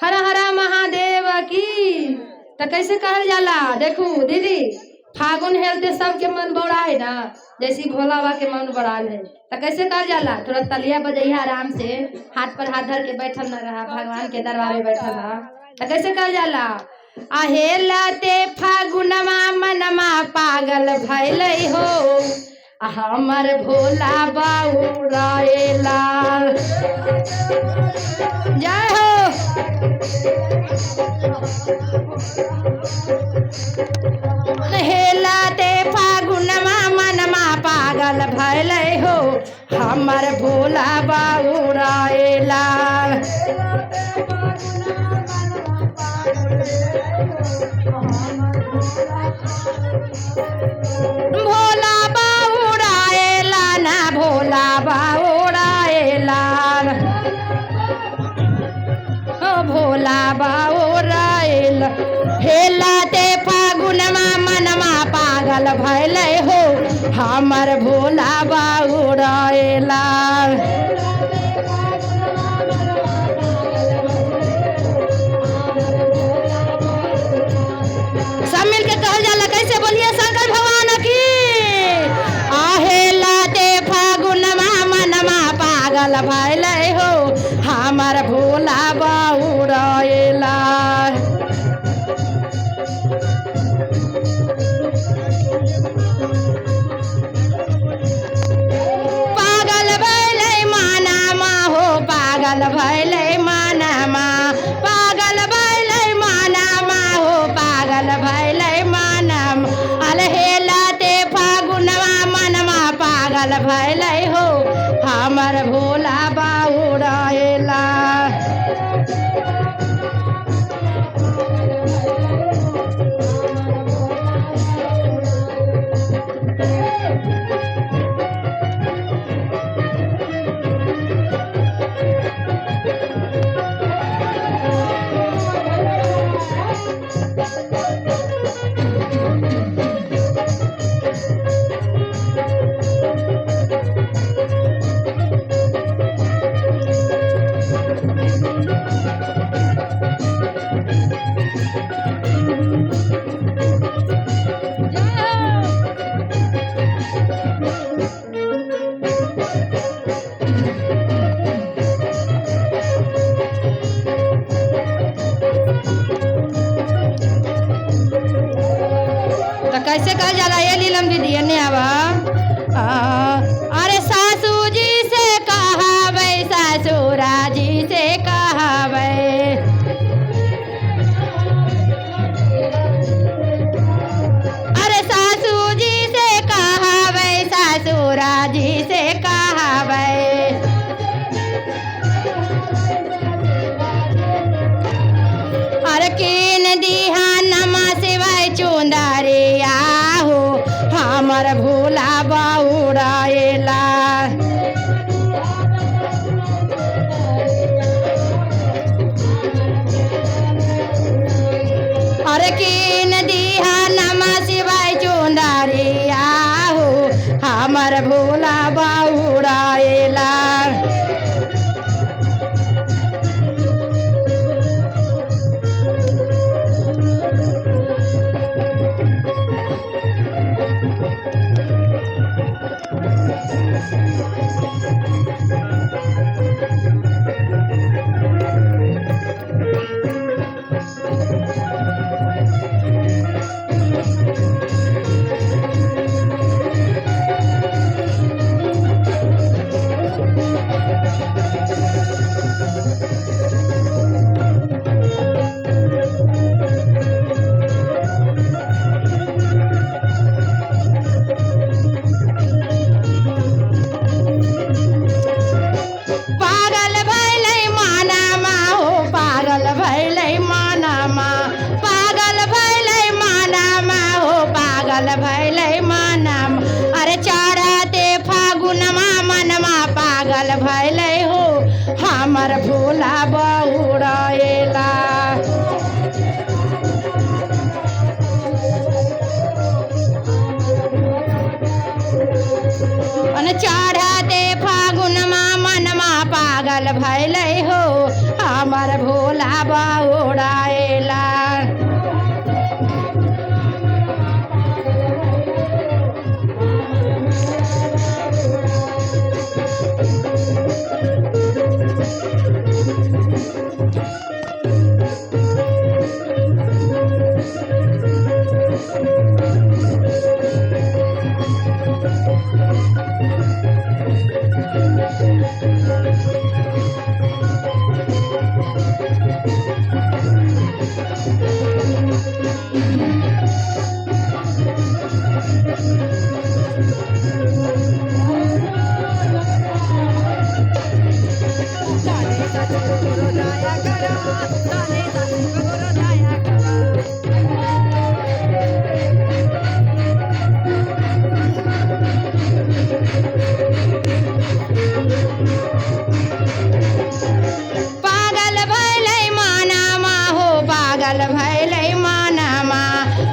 हरा हरा महादेव की। तो कैसे कहल जाला? देखू दीदी, फागुन हेलते सबके मन बौड़ा है ना, जैसी भोला बाबा के मन बड़ाल है। तो कैसे कहल जाला? थोड़ा तलिया बजैया आराम से, हाथ पर हाथ धर के बैठल न रहा, भगवान के दरबार में बैठल रहा। तो कैसे कहल जाला? आहेलते फागुनमा मनमा पागल भैलै हो, हमर भोला बाउराएला। जय हो। हेलाते फागुनमा मनमा पागल भैलै हो, हमर भोला बाउराएला। भोला बाउराएला ना, भोला बाउराएला, भोला बाउराएला। हेलाते फागुनमा मनमा पागल भैलै हो, हमर भोला बाउराएला। सब मिलके कहल जाला, कैसे बोलिए शंकर भगवान की। आहेलाते फागुनमा मनमा पागल भैलै हो, हमर भोला बाउराएला। पागल भैलै मानमा हो, पागल भैलै मानमा, पागल भैलै मानमा हो, पागल भैलै मानमा। हेलाते फागुनमा मनमा पागल भैलै हो, हमर भोला बाउराएला। कैसे कहा जाला? ये लीलम दीदी ने आवा। अरे सासू जी से कहावे, ससुरा जी से कहावे, अरे सासू जी से कहावे, ससुरा जी से कहावे। अरे कीन दिहा नमा शिवाय चुंदरिया हो, हमर भोला बाउराएला। अरे कीन दिहा नमा शिवाय चुंदरिया हो, हमर भोला बाउराएला। भैलै मानम। अरे चढ़ते फागुनमा मनमा पागल भैलै हो, हमर भोला बाउराएला। चढ़ते फागुनमा मनमा पागल भैलै हो, हमर भोला बौड़ाएला। पागल भैलै मानामा हो पागल भैलै मानामा,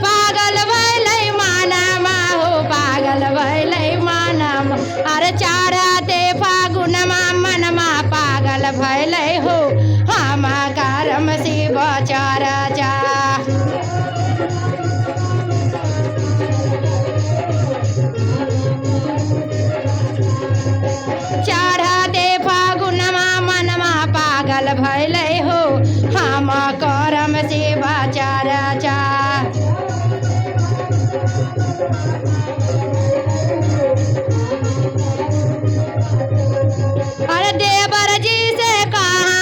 पागल भैलै मानामा हो पागल भैलै मानामा। अरे चारते फागुनमा मनमा पागल भैलै हो हम करम शिव चरचा। चढ़ते फागुनमा मनमा पागल भैलै हो हम करम शिव चरचा। अरे देवर जी से कहा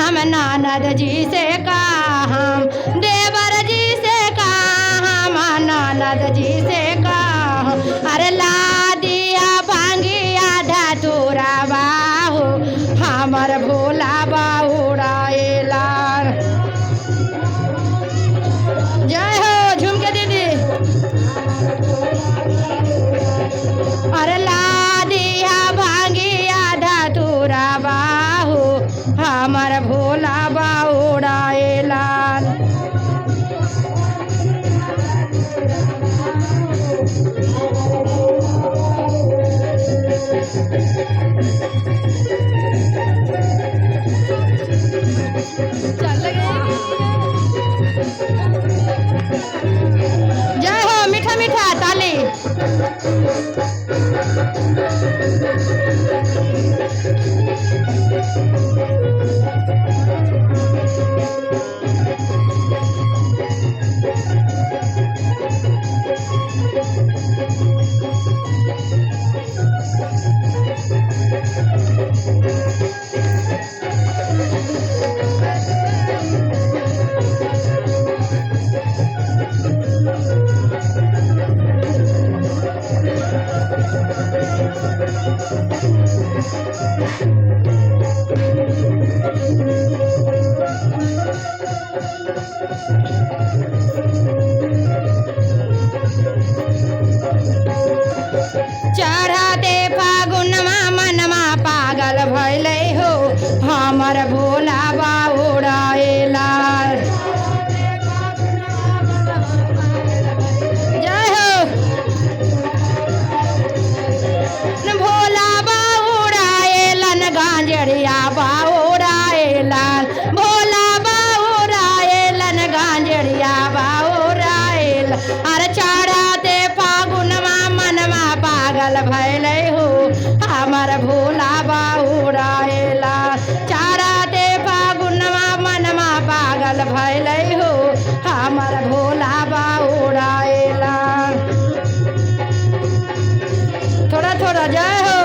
हम ननद जी से कहा हम, देवर जी से कहा हम ननद जी से कहा। अरे ला दिया भांगिया धतूरा बाहो हमर भोला बौड़ाएला। जय हो झूम के दीदी। अरे ला दिया भांगिया धतूरा बाहो हमर भोला बौड़ाएला। जय हो मीठा मीठा ताली। चढ़ते फागुनमा मनमा पागल भैलै हो हमर भोला बौड़ाएला। जय हो भोला बौड़ाएलन गांजरिया बौड़ाएलन, भोला बौड़ाएलन गांजरिया बौड़ाएल। अरे चढ़ते फागुनमा मनमा पागल भैलै हो हमर भोला बौड़ाएला। चढ़ते फागुनमा मनमा पागल भैलै हो हमर भोला बौड़ाएला। थोड़ा थोड़ा जय हो।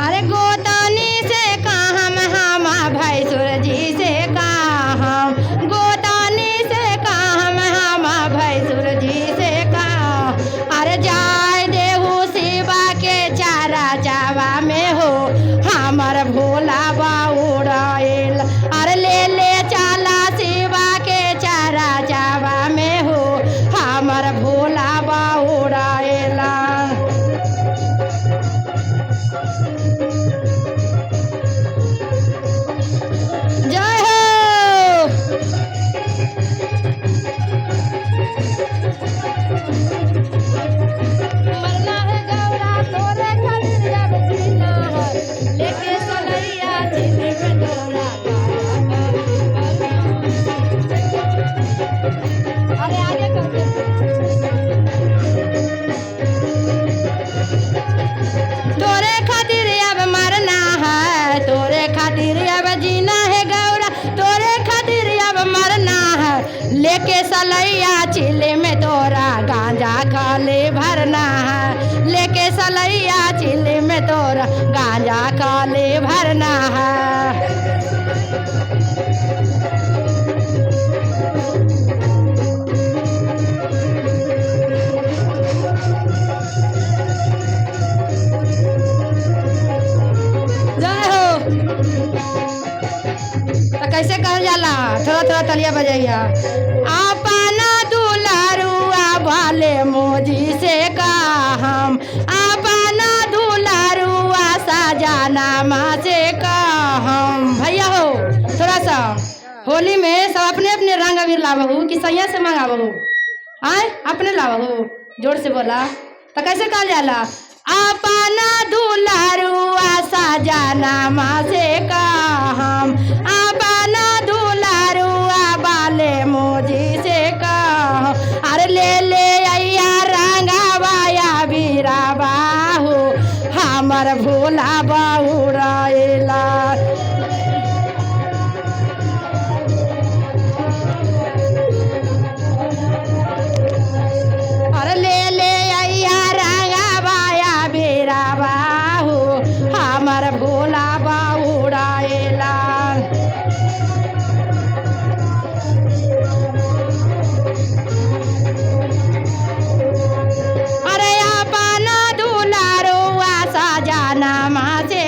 अरे गोतनी से कहम हम भैंसुर जी से कहम, गोतनी से कहम हम भैंसुर जी से कहम। लेके सलैया चिल्ले में तोरा गांजा खाले भरना है, लेके सलैया चिल्ले में तोरा गांजा खाले भरना है। जय हो। तो कैसे कहल जाला, थोड़ा थोड़ा तलिया बजैया। अपना दुलारुआ वाले मोजी से हम, अपना दुलारुआ सजाना माँ से हम। भैया हो थोड़ा सा होली में सब अपने अपने रंग अबीर लाबहू कि सैया से मंगाबहू? आए अपने लाबहू, जोर से बोला। तो कैसे कहल जाला, अपना दुलारुआ सजाना माँ से हम, अपना दुलारुआ वाले मोजी से हम। अरे ले ले अय्या रंगावाया बीरा बाहू, हमर भोला बहुराइला। अरे ले ले अय्या रंगावाया बीरा बाहू, हमर भोला बहुराइला। अरे अपना दुलारुआ सजाना माँ से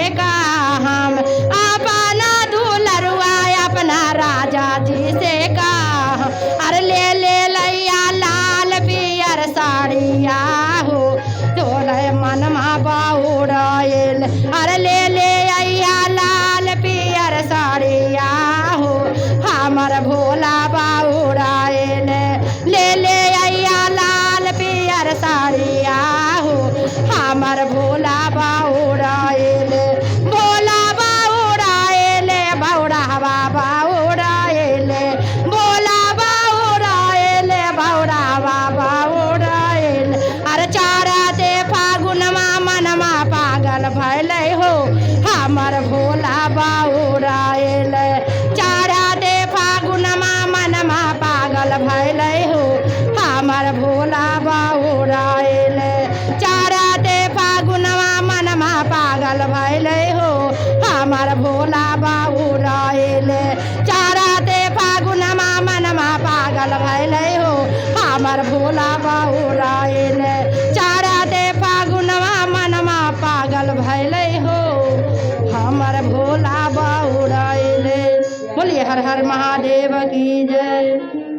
हम, अपना दुलारुआ अपना राजा जी से हम। अरे ले ले लैया लाल पियर साड़िया हो, तोरे मनमा बहुराइल। अरे ले ले अय्या लाल पियर साड़िया हो, हमर भोला बहुराइल। ले ले अय्या लाल पियर साड़िया हो, हमर भोला बहुराइल। भोला बहुराइल, बौरावा बहुराइल, भोला बहुराइल, बौरावा बहुराइल। अरे चारा ते फागुनमा मनमा पागल भैले हो, हमर भोला बहुराइल। चारा ते फागुनमा मनमा पागल भैले हो, हमर भोला बहुराइल। चारा ते फागुनमा मनमा पागल भैले हो, हमर भोला बहुराइल। चारा ते फागुनमा मनमा पागल भैले हो, हमर भोला बहुराइल। चारा ते फागुनमा मनमा पागल भैले हो, हमर भोला बहुराइल। बोलिए हर हर महादेव की जय।